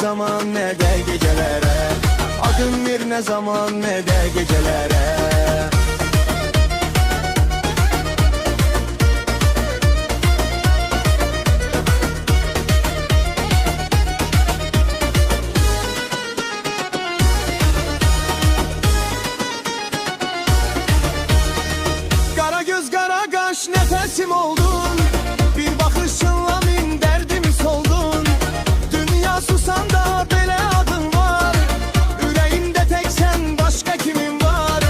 zaman ne de gecelere. Adın bir ne zaman ne de gecelere. Kara göz kara kaş nefesim oldun, bir bakışınla min derdimi soldun. Dünya susan da böyle adın var, yüreğimde tek sen başka kimin var?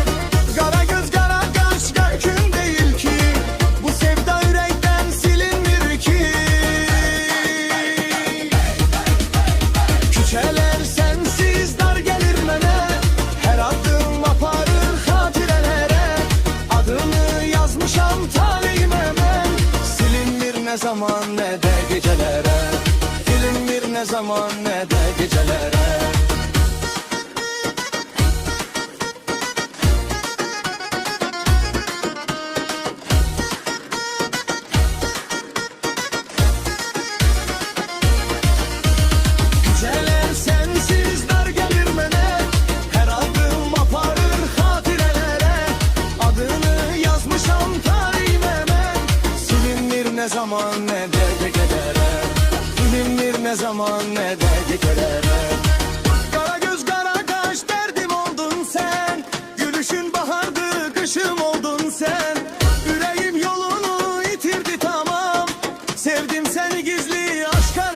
Kara göz kara kaş mümkün değil ki, bu sevda yürekten silinmir ki. Küçeler sensiz dar gelir mene, her adım aparır hatirelere. Adını yazmışam talihime ben, silinmir ne zaman ne de gecelere. Silinmir ne zaman ne de gecelere. Geceler sensiz dar gelir mene, her adım aparır hatirelere. Adını yazmışam tarihime ben, silinmir ne zaman ne de gecelere. Silinmir ne zaman ne de gecelere.